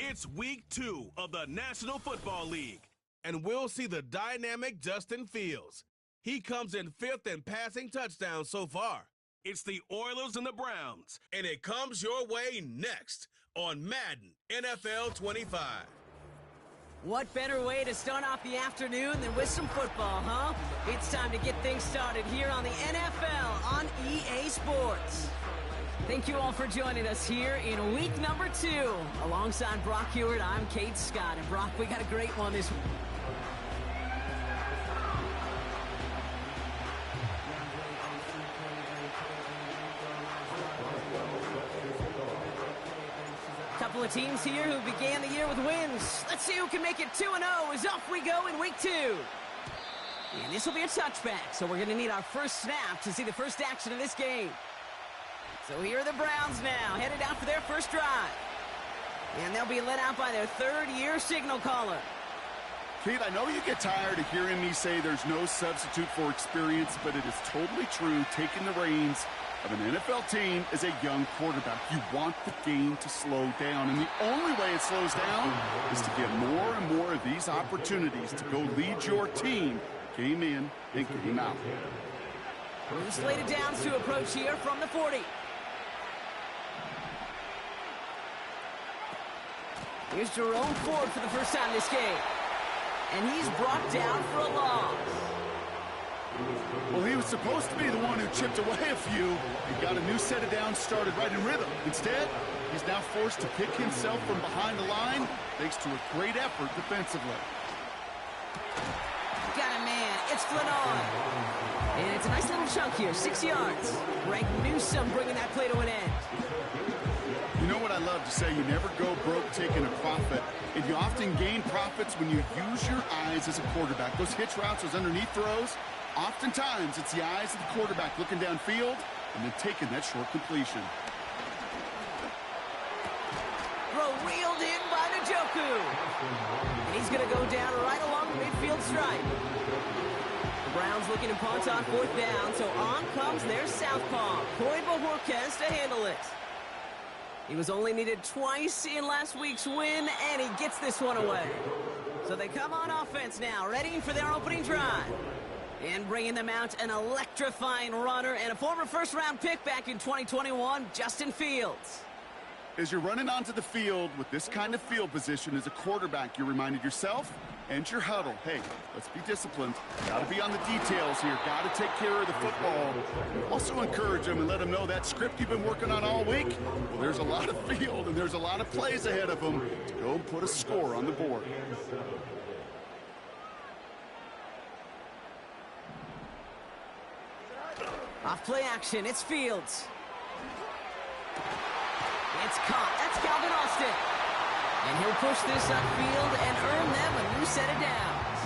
It's week 2 of the National Football League, and we'll see the dynamic Justin Fields. He comes in 5th in passing touchdowns so far. It's the Oilers and the Browns, and it comes your way next on Madden NFL 25. What better way to start off the afternoon than with some football, huh? It's time to get things started here on the NFL on EA Sports. Thank you all for joining us here in week number 2. Alongside Brock Hewitt, I'm Kate Scott. And Brock, we got a great one this week. Couple of teams here who began the year with wins. Let's see who can make it 2-0 as off we go in week 2. And this will be a touchback, so we're going to need our first snap to see the first action of this game. So here are the Browns now, headed out for their first drive. And they'll be led out by their third-year signal caller. Pete, I know you get tired of hearing me say there's no substitute for experience, but it is totally true. Taking the reins of an NFL team as a young quarterback, you want the game to slow down, and the only way it slows down is to get more and more of these opportunities to go lead your team game in and game out. New slated downs to approach here from the 40. Here's Jerome Ford for the first time this game. And he's brought down for a loss. Well, he was supposed to be the one who chipped away a few and got a new set of downs started right in rhythm. Instead, he's now forced to pick himself from behind the line thanks to a great effort defensively. Got a man. It's Flannery. And it's a nice little chunk here, 6 yards. Greg Newsome bringing that play to an end. You know what I love to say? You never go broke taking a profit. And you often gain profits when you use your eyes as a quarterback. Those hitch routes, those underneath throws, oftentimes it's the eyes of the quarterback looking downfield and then taking that short completion. Throw reeled in by Njoku. And he's going to go down right along the midfield stripe. The Browns looking to punt on 4th down, so on comes their southpaw, Corey Bojorquez, to handle it. He was only needed twice in last week's win, and he gets this one away. So they come on offense now, ready for their opening drive. And bringing them out, an electrifying runner and a former first-round pick back in 2021, Justin Fields. As you're running onto the field with this kind of field position as a quarterback, you're reminded yourself and your huddle, hey, let's be disciplined. Got to be on the details here. Got to take care of the football. Also encourage them and let them know that script you've been working on all week, well, there's a lot of field and there's a lot of plays ahead of them to go and put a score on the board. Off play action, it's Fields. It's caught. That's Calvin Austin. And he'll push this upfield and earn them a new set of downs.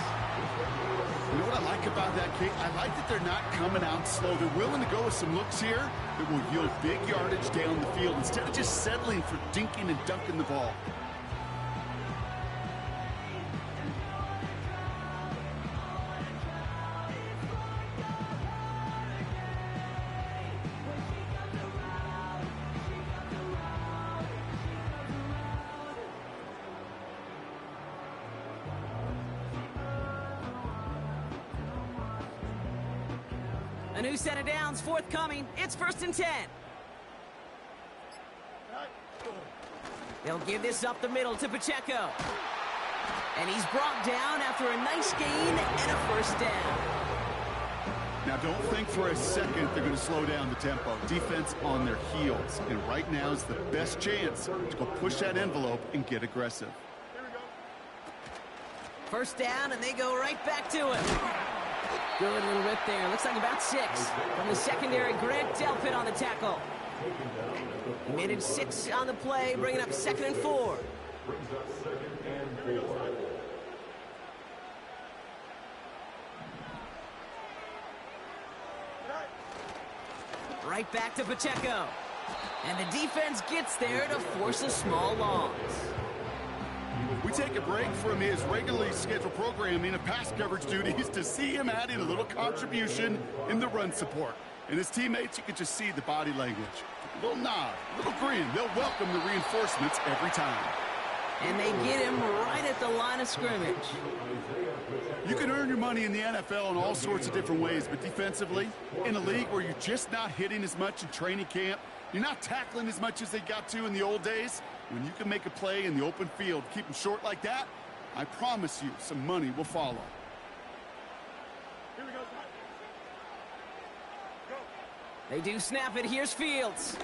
You know what I like about that, Kate? I like that they're not coming out slow. They're willing to go with some looks here that will yield big yardage down the field instead of just settling for dinking and dunking the ball. A new set of downs forthcoming. It's 1st and 10. They'll give this up the middle to Pacheco. And he's brought down after a nice gain and a first down. Now, don't think for a second they're going to slow down the tempo. Defense on their heels. And right now is the best chance to go push that envelope and get aggressive. First down, and they go right back to it. Good little rip there. Looks like about 6 from the secondary. Grant Delpit on the tackle. He made it 6 on the play, bringing up 2nd and 4. Right back to Pacheco. And the defense gets there to force a small loss. We take a break from his regularly scheduled programming of pass coverage duties to see him add in a little contribution in the run support. And his teammates, you can just see the body language. A little nod, a little grin. They'll welcome the reinforcements every time. And they get him right at the line of scrimmage. You can earn your money in the NFL in all sorts of different ways, but defensively, in a league where you're just not hitting as much in training camp, you're not tackling as much as they got to in the old days, when you can make a play in the open field, keep them short like that, I promise you some money will follow. They do snap it. Here's Fields.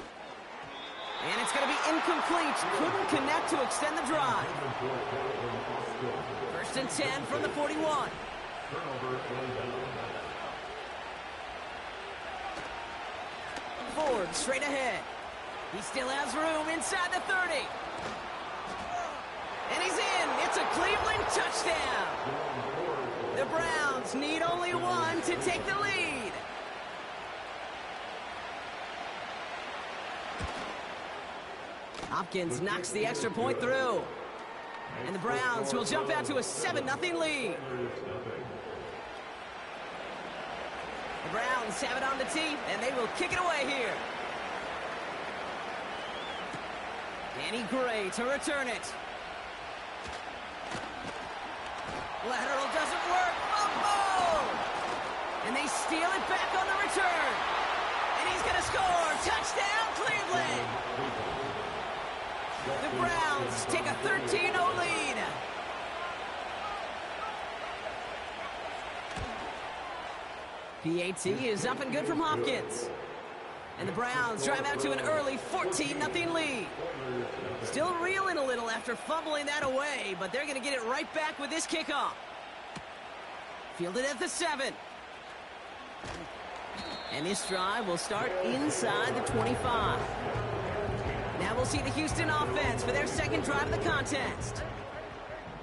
And it's going to be incomplete. Couldn't connect to extend the drive. 1st and 10 from the 41. Ford straight ahead. He still has room inside the 30. And he's in. It's a Cleveland touchdown. The Browns need only one to take the lead. Hopkins knocks the extra point through. And the Browns will jump out to a 7-0 lead. The Browns have it on the tee, and they will kick it away here. Danny Gray to return it. Lateral doesn't work. Fumble! And they steal it back on the return. And he's going to score. Touchdown, Cleveland! The Browns take a 13-0 lead. PAT is up and good from Hopkins. And the Browns drive out to an early 14-0 lead. Still reeling a little after fumbling that away, but they're going to get it right back with this kickoff. Fielded at the 7. And this drive will start inside the 25. Now we'll see the Houston offense for their second drive of the contest.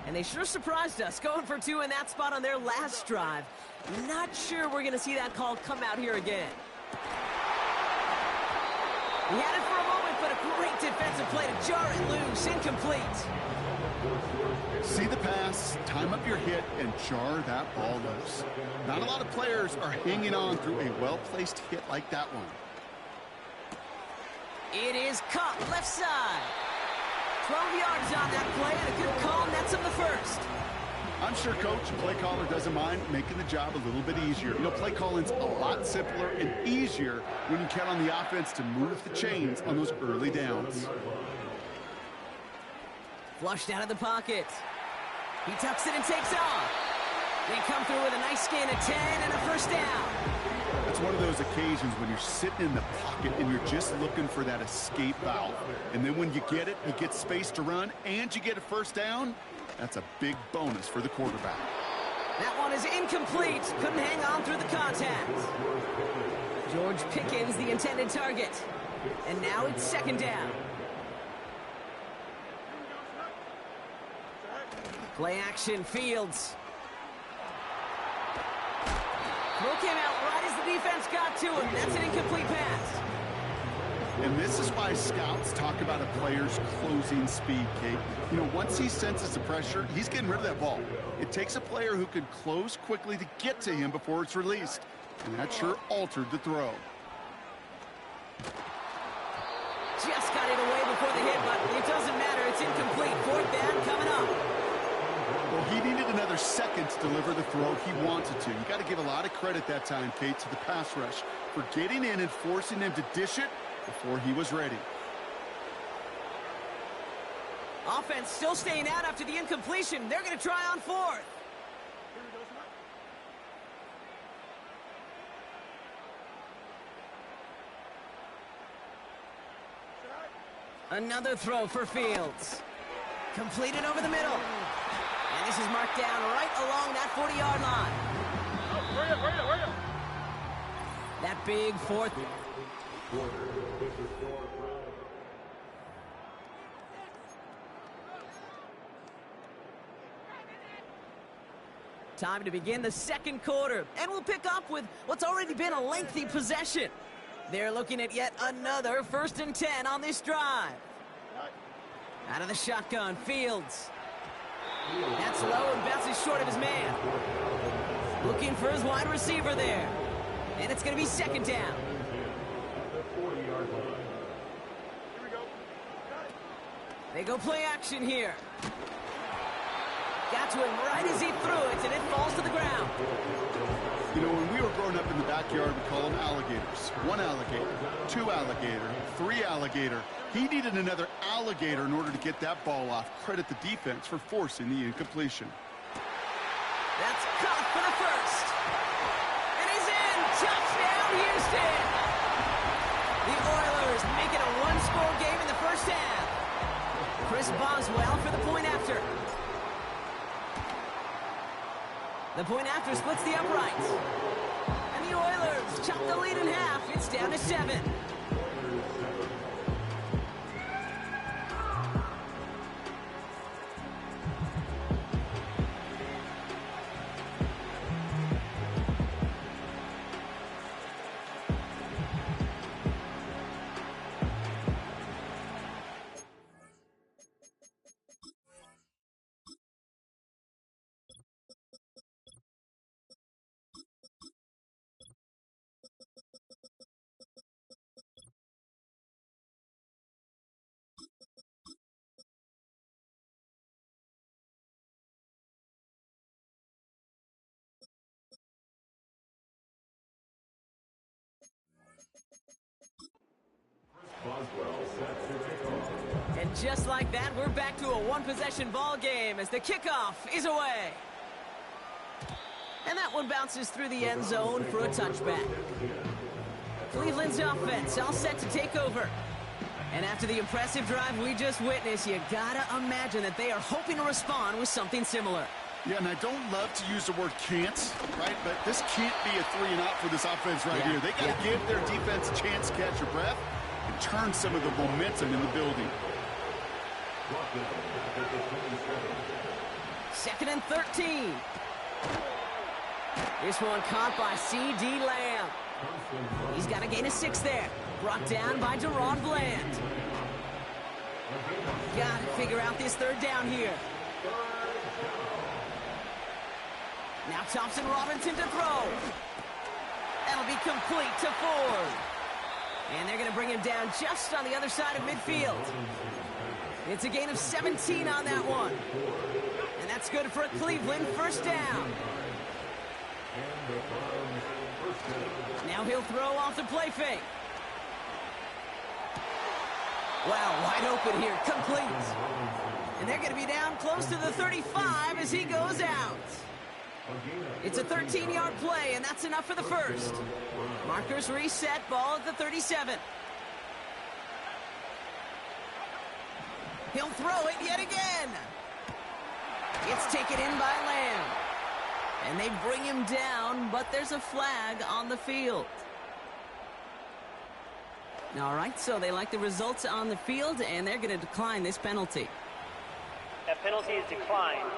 And they sure surprised us, going for 2 in that spot on their last drive. Not sure we're going to see that call come out here again. He had it for a moment, but a great defensive play to jar it loose. Incomplete. See the pass, time up your hit, and jar that ball loose. Not a lot of players are hanging on through a well-placed hit like that one. It is caught left side. 12 yards on that play, and a good call nets him the first. I'm sure Coach and play caller doesn't mind making the job a little bit easier. You know, play calling's a lot simpler and easier when you count on the offense to move the chains on those early downs. Flushed out of the pocket. He tucks it and takes off. They come through with a nice gain of 10 and a first down. It's one of those occasions when you're sitting in the pocket and you're just looking for that escape valve. And then when you get it, you get space to run, and you get a first down. That's a big bonus for the quarterback. That one is incomplete. Couldn't hang on through the contact. George Pickens, the intended target. And now it's second down. Play action, Fields. Throw came out right as the defense got to him. That's an incomplete pass. And this is why scouts talk about a player's closing speed, Kate. You know, once he senses the pressure, he's getting rid of that ball. It takes a player who can close quickly to get to him before it's released. And that sure altered the throw. Just got it away before the hit, but it doesn't matter. It's incomplete. Fourth down coming up. Well, he needed another second to deliver the throw he wanted to. You got to give a lot of credit that time, Kate, to the pass rush for getting in and forcing him to dish it before he was ready. Offense still staying out after the incompletion. They're going to try on fourth. Another throw for Fields. Completed over the middle. And this is marked down right along that 40-yard line. Hurry up. That big fourth. Time to begin the second quarter. And we'll pick up with what's already been a lengthy possession. They're looking at yet another 1st and 10 on this drive. Out of the shotgun, Fields. That's low and bounces short of his man. Looking for his wide receiver there. And it's going to be second down. They go play action here. Got to him right as he threw it, and it falls to the ground. You know, when we were growing up in the backyard, we call them alligators. 1 alligator, 2 alligator, 3 alligator. He needed another alligator in order to get that ball off. Credit the defense for forcing the incompletion. That's caught for the first. And he's in. Touchdown, Houston. The Oilers make it a 1-score game in the first half. Chris Boswell for the point after. The point after splits the uprights. And the Oilers chop the lead in half. It's down to 7. And just like that, we're back to a 1-possession ball game as the kickoff is away. And that one bounces through the end zone for a touchback. Cleveland's offense all set to take over. And after the impressive drive we just witnessed, you gotta imagine that they are hoping to respond with something similar. Yeah, and I don't love to use the word can't, right? But this can't be a 3-and-out for this offense right here. They got to give their defense a chance to catch their breath and turn some of the momentum in the building. 2nd and 13. This one caught by C.D. Lamb. He's got a gain of 6 there. Brought down by Deron Bland. Got to figure out this 3rd down here. Now Thompson Robinson to throw. That'll be complete to Ford. And they're going to bring him down just on the other side of midfield. It's a gain of 17 on that one. And that's good for a Cleveland 1st down. Now he'll throw off the play fake. Wow, wide open here, complete. And they're going to be down close to the 35 as he goes out. It's a 13-yard play, and that's enough for the first. Markers reset, ball at the 37. He'll throw it yet again. It's taken in by Lamb. And they bring him down, but there's a flag on the field. All right, so they like the results on the field, and they're going to decline this penalty. That penalty is declined.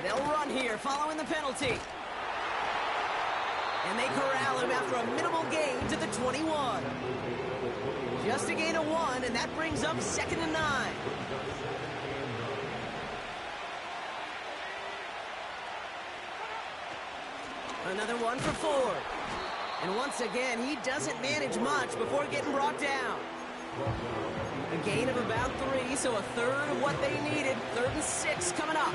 They'll run here following the penalty. And they corral him after a minimal gain to the 21. Just a gain of 1, and that brings up 2nd and 9. Another one for Ford. And once again, he doesn't manage much before getting brought down. A gain of about 3, so a third of what they needed. 3rd and 6 coming up.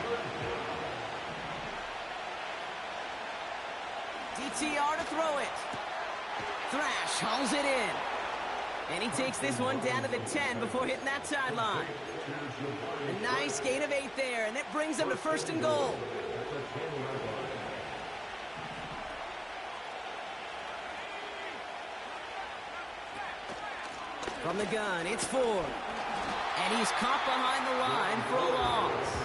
DTR to throw it. Thrash hauls it in. And he takes this one down to the 10 before hitting that sideline. A nice gain of 8 there, and it brings them to 1st and goal. From the gun, it's Ford. And he's caught behind the line for a loss.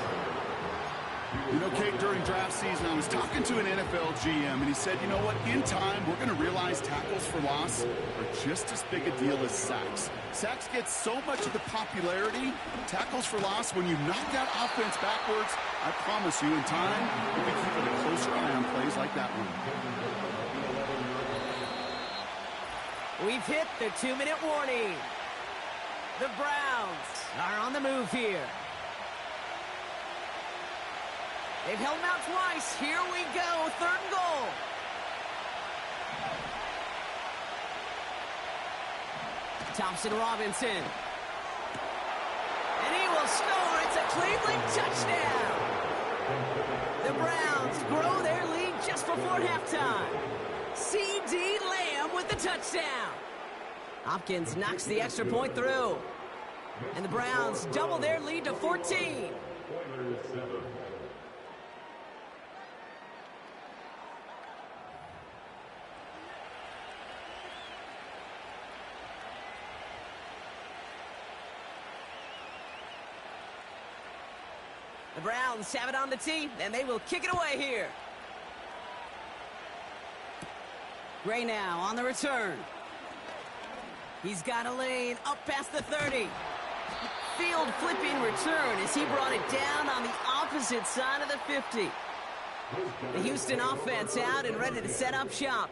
You know, Kate, during draft season, I was talking to an NFL GM, and he said, you know what, in time, we're going to realize tackles for loss are just as big a deal as sacks. Sacks get so much of the popularity. Tackles for loss, when you knock that offense backwards, I promise you, in time, we'll be keeping a closer eye on plays like that one. We've hit the 2-minute warning. The Browns are on the move here. They've held him out twice. Here we go. 3rd and goal. Thompson-Robinson. And he will score. It's a Cleveland touchdown. The Browns grow their lead just before halftime. C.D. Lamb with the touchdown. Hopkins knocks the extra point through. And the Browns double their lead to 14. The Browns have it on the tee, and they will kick it away here. Gray now on the return. He's got a lane up past the 30. Field flipping return as he brought it down on the opposite side of the 50. The Houston offense out and ready to set up shop.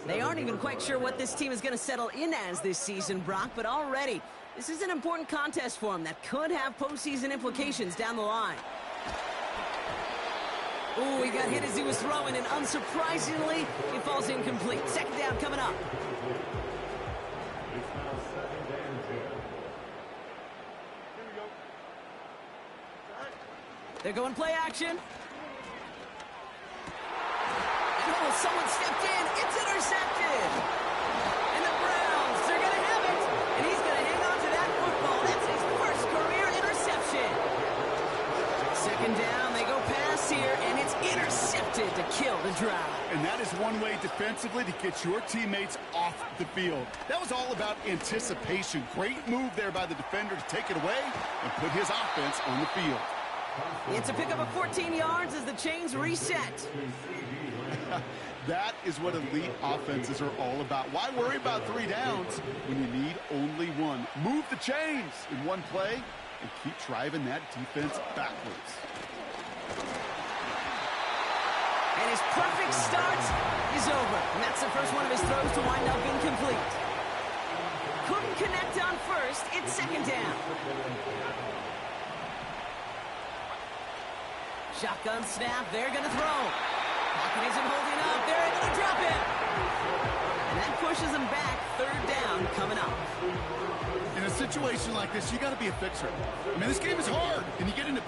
They aren't even quite sure what this team is going to settle in as this season, Brock, but already this is an important contest for them that could have postseason implications down the line. Ooh, he got hit as he was throwing, and unsurprisingly, he falls incomplete. Second down coming up. They're going play action. Oh, someone stepped in. It's intercepted. And the Browns, they're going to have it. And he's going to hang on to that football. That's his first career interception. Second down, they go pass here, and it's intercepted to kill the drive. And that is one way defensively to get your teammates off the field. That was all about anticipation. Great move there by the defender to take it away and put his offense on the field. It's a pickup of 14 yards as the chains reset. That is what elite offenses are all about. Why worry about 3 downs when you need only one? Move the chains in one play and keep driving that defense backwards. And his perfect start is over. And that's the first one of his throws to wind up incomplete. Couldn't connect on first. It's second down. Shotgun snap. They're going to throw. Pocket isn't holding up. They're able to drop it. And that pushes them back. Third down coming up. In a situation like this, you got to be a fixer. I mean, this game is hard. And you get into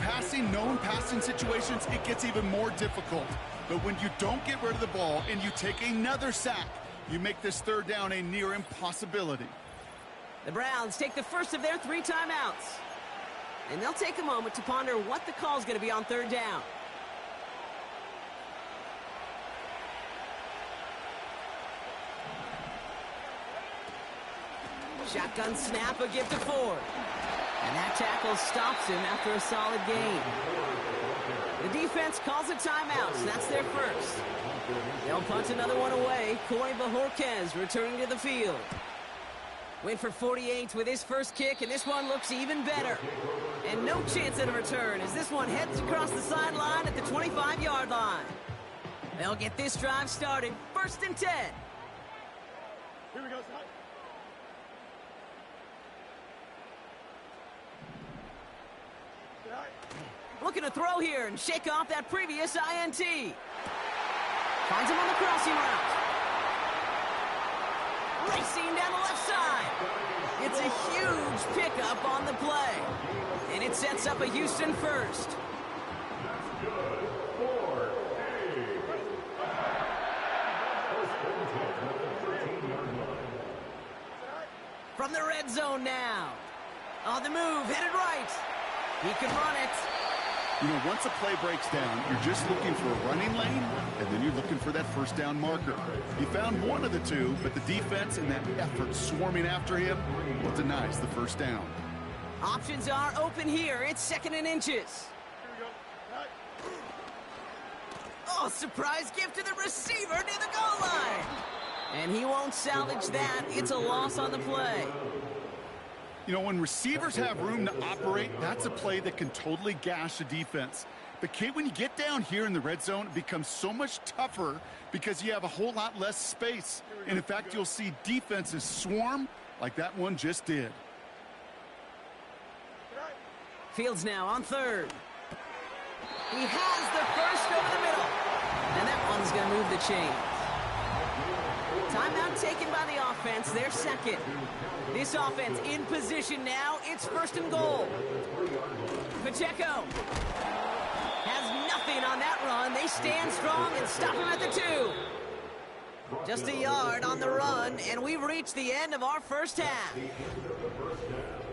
known passing situations, it gets even more difficult. But when you don't get rid of the ball and you take another sack, you make this third down a near impossibility. The Browns take the first of their 3 timeouts. And they'll take a moment to ponder what the call is going to be on third down. Shotgun snap, a give to Ford. And that tackle stops him after a solid gain. The defense calls a timeout, so that's their first. They'll punt another one away. Corey Bojorquez returning to the field. Went for 48 with his first kick, and this one looks even better. And no chance at a return as this one heads across the sideline at the 25-yard line. They'll get this drive started. 1st and 10. Here we go, son. Looking to throw here and shake off that previous INT. Finds him on the crossing route. Racing down the left side. It's a huge pickup on the play. And it sets up a Houston first. From the red zone now. On the move, headed right. He can run it. You know, once a play breaks down, you're just looking for a running lane, and then you're looking for that first down marker. He found one of the two, but the defense and that effort swarming after him, well, denies the first down. Options are open here. It's 2nd and inches. Oh, surprise gift to the receiver near the goal line. And he won't salvage that. It's a loss on the play. You know, when receivers have room to operate, that's a play that can totally gash a defense. But, Kate, when you get down here in the red zone, it becomes so much tougher because you have a whole lot less space. And, in fact, you'll see defenses swarm like that one just did. Fields now on 3rd. He has the first over the middle. And that one's going to move the chains. Timeout taken by the offense, their second. This offense in position now. It's 1st and goal. Pacheco has nothing on that run. They stand strong and stop him at the 2. Just a yard on the run, and we've reached the end of our first half.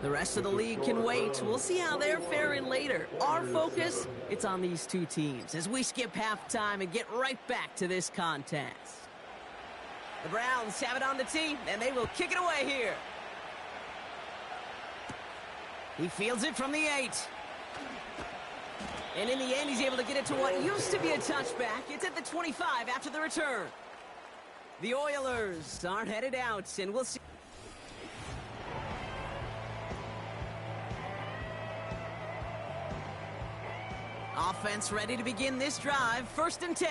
The rest of the league can wait. We'll see how they're faring later. Our focus, it's on these two teams as we skip halftime and get right back to this contest. The Browns have it on the tee, and they will kick it away here. He fields it from the 8. And in the end, he's able to get it to what used to be a touchback. It's at the 25 after the return. The Oilers aren't headed out, and we'll see. Offense ready to begin this drive. 1st and 10.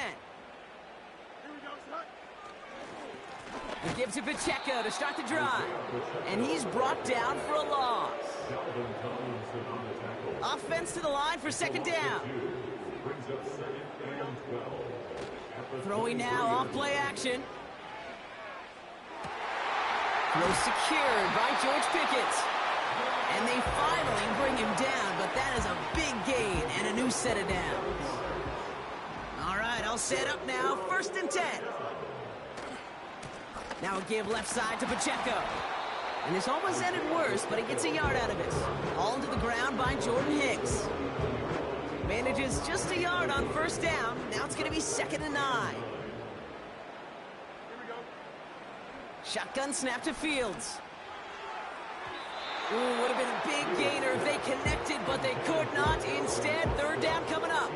He gives it Pacheco to start the drive. And he's brought down for a loss. Offense to the line for 2nd down. Throwing now off play action. Throw secured by George Pickett. And they finally bring him down, but that is a big gain and a new set of downs. All right, all set up now. 1st and 10. Now a give left side to Pacheco. And this almost ended worse, but he gets a yard out of it. All to the ground by Jordan Hicks. Manages just a yard on 1st down. Now it's going to be 2nd and 9. Shotgun snap to Fields. Ooh, would have been a big gainer if they connected, but they could not. Instead, 3rd down coming up.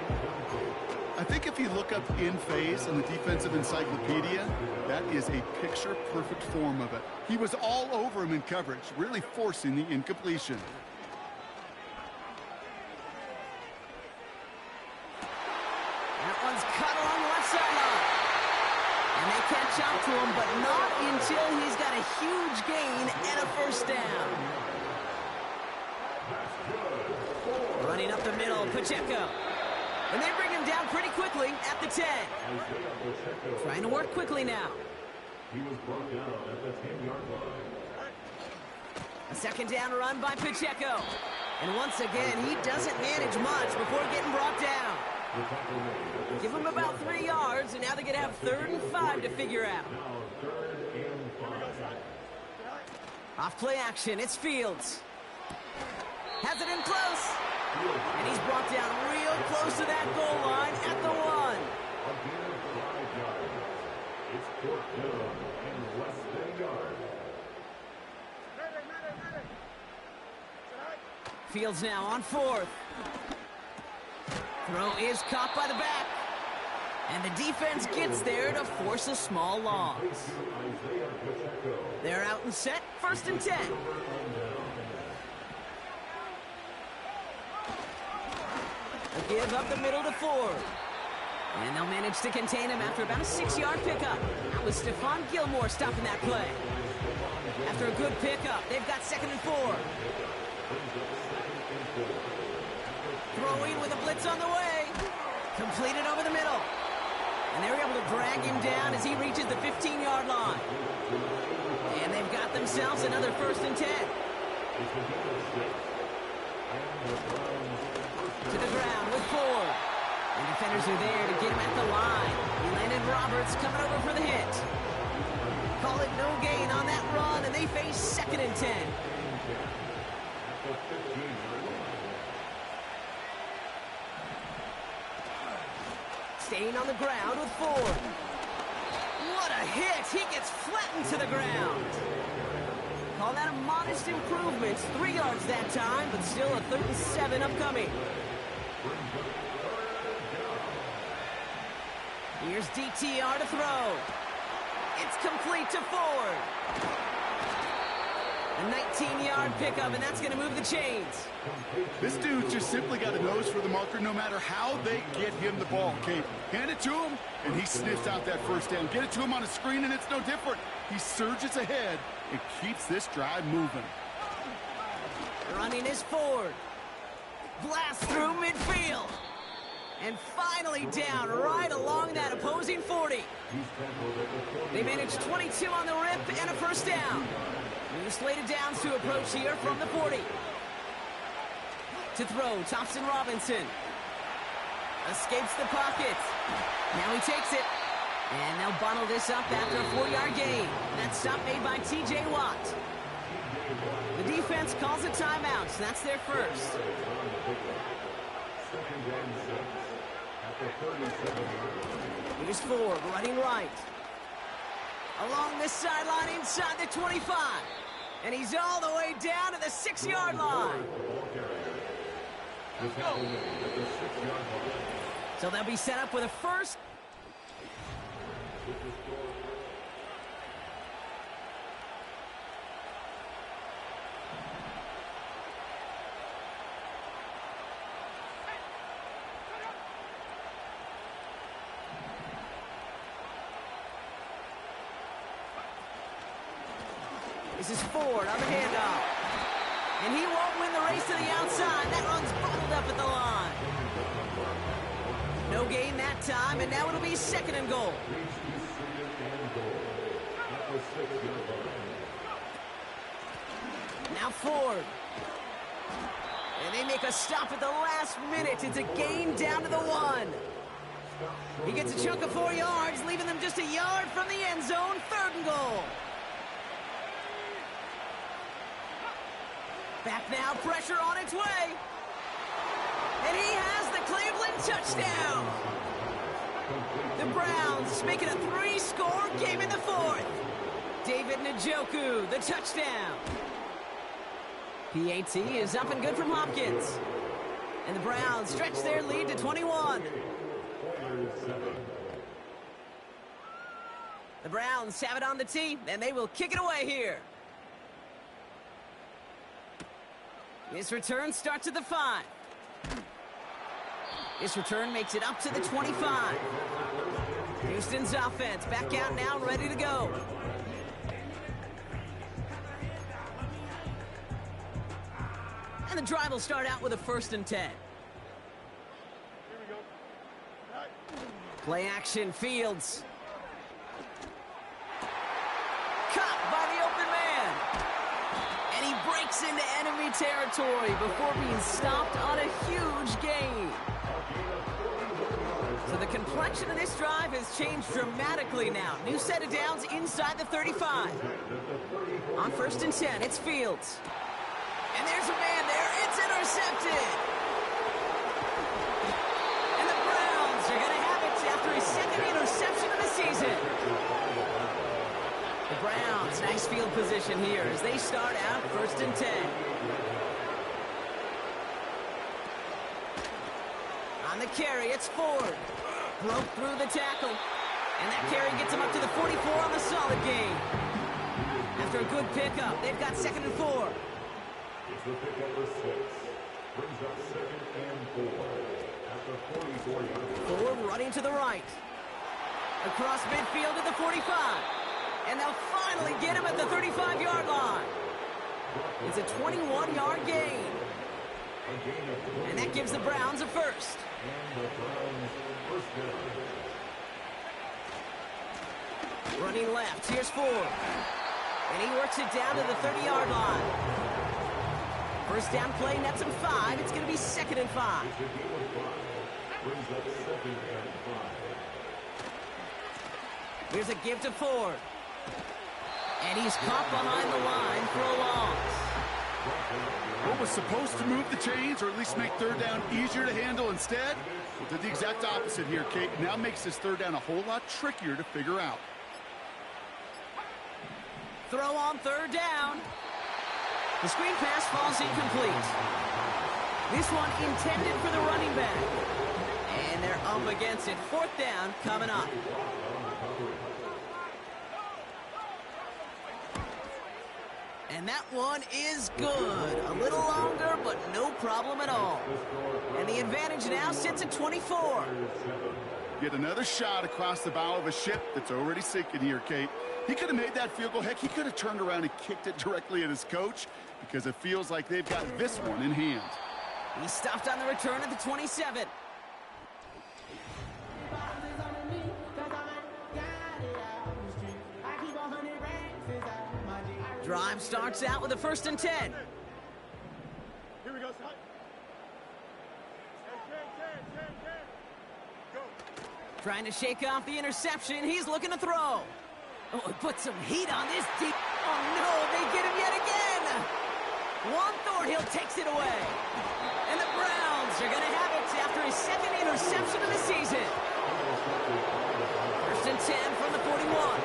I think if you look up in phase in the defensive encyclopedia, that is a picture-perfect form of it. He was all over him in coverage, really forcing the incompletion. That one's cut along the left sideline. And they catch up to him, but not until he's got a huge gain and a 1st down. Running up the middle, Pacheco. And they bring him down pretty quickly at the 10. Trying to work quickly now. He was brought down at the 10-yard line. A 2nd down run by Pacheco. And once again, he doesn't manage much before getting brought down. Give him about 3 yards, and now they're going to have 3rd and 5 to figure out. Off play action, it's Fields. Has it in close. And he's brought down real close to that goal line at the 1. It's 4th down and less than a yard. Fields now on 4th. Throw is caught by the back. And the defense gets there to force a small loss. They're out and set, 1st and 10. They'll give up the middle to Ford. And they'll manage to contain him after about a 6-yard pickup. That was Stephon Gilmore stopping that play. After a good pickup, they've got 2nd and 4. Throwing with a blitz on the way. Completed over the middle. And they're able to drag him down as he reaches the 15-yard line. And they've got themselves another 1st and 10. To the ground with Ford. And defenders are there to get him at the line. Landon Roberts coming over for the hit. Call it no gain on that run, and they face 2nd and 10. Staying on the ground with Ford. What a hit! He gets flattened to the ground. Call that a modest improvement. 3 yards that time, but still a 3rd and 7 upcoming. Here's DTR to throw. It's complete to Ford. A 19-yard pickup, and that's going to move the chains. This dude just simply got a nose for the marker no matter how they get him the ball. Okay, hand it to him, and he sniffs out that 1st down. Get it to him on a screen, and it's no different. He surges ahead and keeps this drive moving. Running is Ford. Blast through midfield. And finally down right along that opposing 40. They managed 22 on the rip and a first down. New slated downs to approach here from the 40. To throw, Thompson Robinson. Escapes the pocket. Now he takes it. And they'll bottle this up after a 4-yard gain. That stop made by T.J. Watt. The defense calls a timeout. So that's their first. Here's Ford running right. Along this sideline inside the 25. And he's all the way down to the 6-yard line. So they'll be set up with a first. This is Ford on the handoff. And he won't win the race to the outside. That run's bottled up at the line. No gain that time, and now it'll be 2nd and goal. Now Ford. And they make a stop at the last minute. It's a gain down to the 1. He gets a chunk of 4 yards, leaving them just a yard from the end zone. 3rd and goal. Back now, pressure on its way. And he has the Cleveland touchdown. The Browns make it a 3-score game in the 4th. David Njoku, the touchdown. PAT is up and good from Hopkins. And the Browns stretch their lead to 21. The Browns have it on the tee, and they will kick it away here. This return starts at the 5. This return makes it up to the 25. Houston's offense back out now, ready to go. And the drive will start out with a 1st and 10. Play action, Fields. Caught by the open man. And he breaks into enemy territory before being stopped on a huge gain. So the complexion of this drive has changed dramatically now. New set of downs inside the 35. On 1st and 10, it's Fields. And there's a man there. It's intercepted. And the Browns are going to have it after his 2nd interception of the season. The Browns, nice field position here as they start out 1st and 10. On the carry, it's Ford. Broke through the tackle. And that carry gets him up to the 44 on the solid gain. After a good pickup, they've got 2nd and 4. It's the pickup for 6. Brings up 2nd and 4. At the 44-yard. Ford running to the right. Across midfield at the 45. And they'll finally get him at the 35-yard line. It's a 21-yard gain. And that gives the Browns a first. And the Browns first down. Running left, here's Ford. And he works it down to the 30-yard line. First down play, nets him 5. It's going to be 2nd and 5. Brings up 2nd and 5. Here's a give to Ford. And he's caught behind the line for a loss. What was supposed to move the chains or at least make 3rd down easier to handle instead? Well, did the exact opposite here, Kate. Now makes this 3rd down a whole lot trickier to figure out. Throw on 3rd down. The screen pass falls incomplete. This one intended for the running back. And they're up against it. 4th down coming up. And that one is good. A little longer, but no problem at all. And the advantage now sits at 24. Yet another shot across the bow of a ship that's already sinking here, Kate. He could have made that field goal. Heck, he could have turned around and kicked it directly at his coach because it feels like they've got this one in hand. He stopped on the return at the 27. Drive starts out with a 1st and 10. Here we go, son. Trying to shake off the interception. He's looking to throw. Oh, he put some heat on this deep. Oh, no, they get him yet again. Juan Thornhill takes it away. And the Browns are going to have it after his 2nd interception of the season. 1st and 10 from the 41.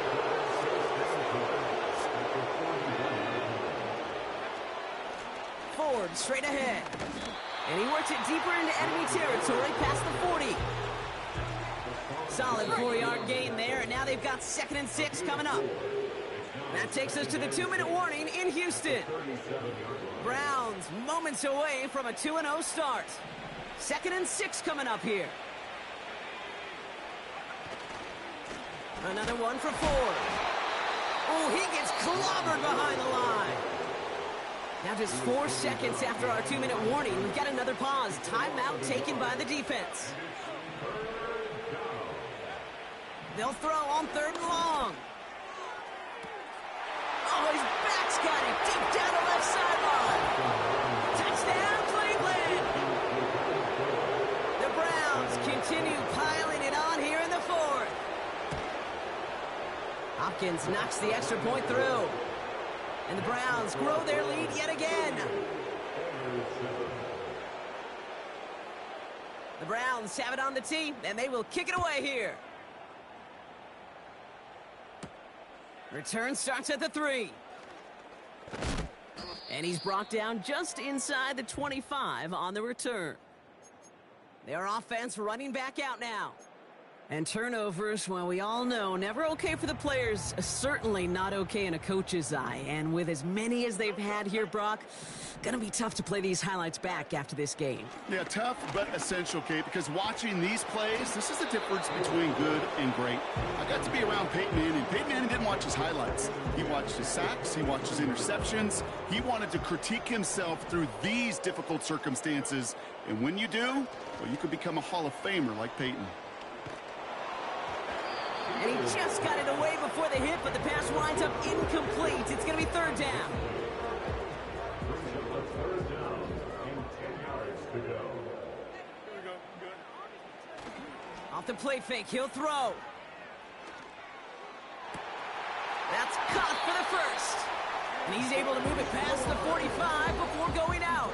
Ford straight ahead. And he works it deeper into enemy territory past the 40. Solid 4-yard gain there, and now they've got 2nd and 6 coming up. That takes us to the 2-minute warning in Houston. Browns moments away from a 2-0 start. 2nd and 6 coming up here. Another one for Ford. Oh, he gets clobbered behind the line. Now just 4 seconds after our 2-minute warning, we've got another pause. Timeout taken by the defense. They'll throw on 3rd and long. Oh, his back's got it deep down the left sideline. Touchdown, Cleveland! The Browns continue piling it on here in the 4th. Hopkins knocks the extra point through. And the Browns grow their lead yet again. The Browns have it on the tee, and they will kick it away here. Return starts at the 3. And he's brought down just inside the 25 on the return. Their offense running back out now. And turnovers, well, we all know, never okay for the players, certainly not okay in a coach's eye. And with as many as they've had here, Brock, gonna be tough to play these highlights back after this game. Yeah, tough but essential, Kate, because watching these plays, this is the difference between good and great. I got to be around Peyton Manning. Peyton Manning didn't watch his highlights. He watched his sacks, he watched his interceptions. He wanted to critique himself through these difficult circumstances. And when you do, well, you could become a Hall of Famer like Peyton. And he just got it away before the hit, but the pass winds up incomplete. It's going to be 3rd down. Off the play fake, he'll throw. That's caught for the 1st. And he's able to move it past the 45 before going out.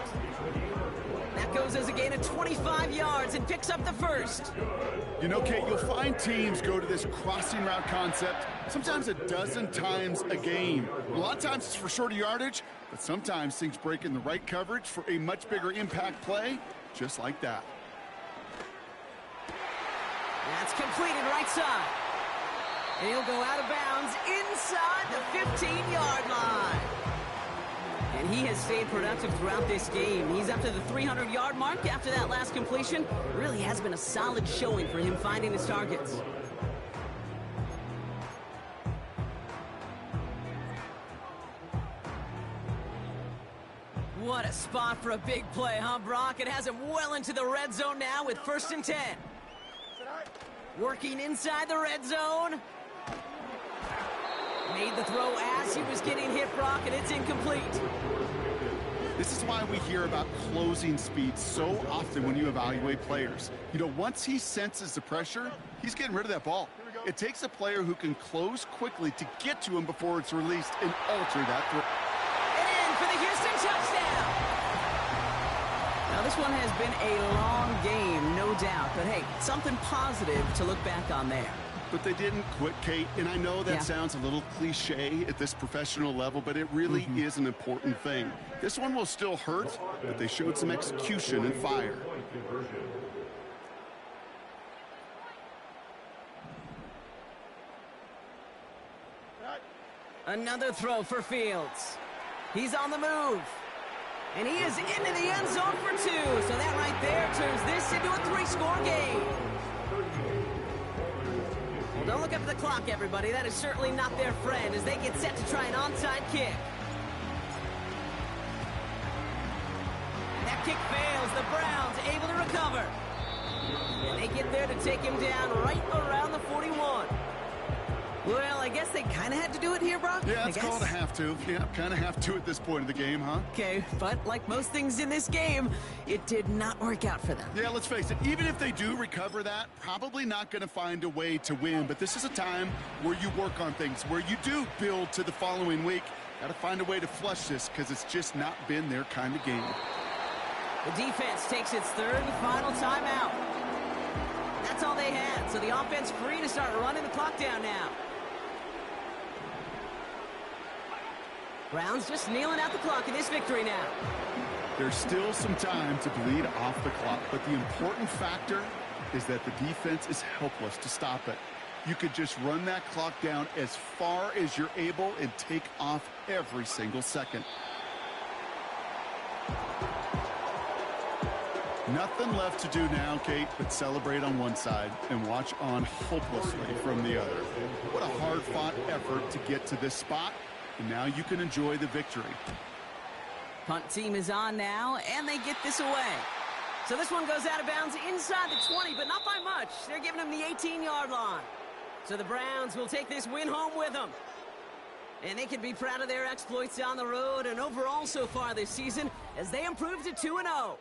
That goes as a gain of 25 yards and picks up the 1st. You know, Kate, you'll find teams go to this crossing route concept sometimes a dozen times a game. A lot of times it's for shorter yardage, but sometimes things break in the right coverage for a much bigger impact play, just like that. That's completed right side. And he'll go out of bounds inside the 15-yard line. And he has stayed productive throughout this game. He's up to the 300-yard mark after that last completion. Really has been a solid showing for him finding his targets. What a spot for a big play, huh, Brock? It has him well into the red zone now with 1st and 10. Working inside the red zone. Made the throw as he was getting hit, Brock, and it's incomplete. This is why we hear about closing speed so often when you evaluate players. You know, once he senses the pressure, he's getting rid of that ball. It takes a player who can close quickly to get to him before it's released and alter that throw. And in for the Houston touchdown. Now, this one has been a long game, no doubt. But, hey, something positive to look back on there. But they didn't quit, Kate, and I know that sounds a little cliche at this professional level, but it really is an important thing. This one will still hurt, but they showed some execution and fire. Another throw for Fields. He's on the move. And he is into the end zone for 2. So that right there turns this into a 3-score game. Well, don't look up at the clock, everybody. That is certainly not their friend as they get set to try an onside kick. And that kick fails. The Browns able to recover. And they get there to take him down right around the 41. Well, I guess they kind of had to do it here, Brock. Yeah, it's called a have to. Yeah, kind of have to at this point of the game, huh? Okay, but like most things in this game, it did not work out for them. Yeah, let's face it, even if they do recover that, probably not going to find a way to win. But this is a time where you work on things, where you do build to the following week. Got to find a way to flush this because it's just not been their kind of game. The defense takes its third and final timeout. That's all they had, so the offense free to start running the clock down now. Browns just kneeling out the clock in this victory now. There's still some time to bleed off the clock, but the important factor is that the defense is helpless to stop it. You could just run that clock down as far as you're able and take off every single second. Nothing left to do now, Kate, but celebrate on one side and watch on hopelessly from the other. What a hard-fought effort to get to this spot, and now you can enjoy the victory. Punt team is on now, and they get this away. So this one goes out of bounds inside the 20, but not by much. They're giving them the 18-yard line. So the Browns will take this win home with them. And they can be proud of their exploits on the road and overall so far this season as they improve to 2-0.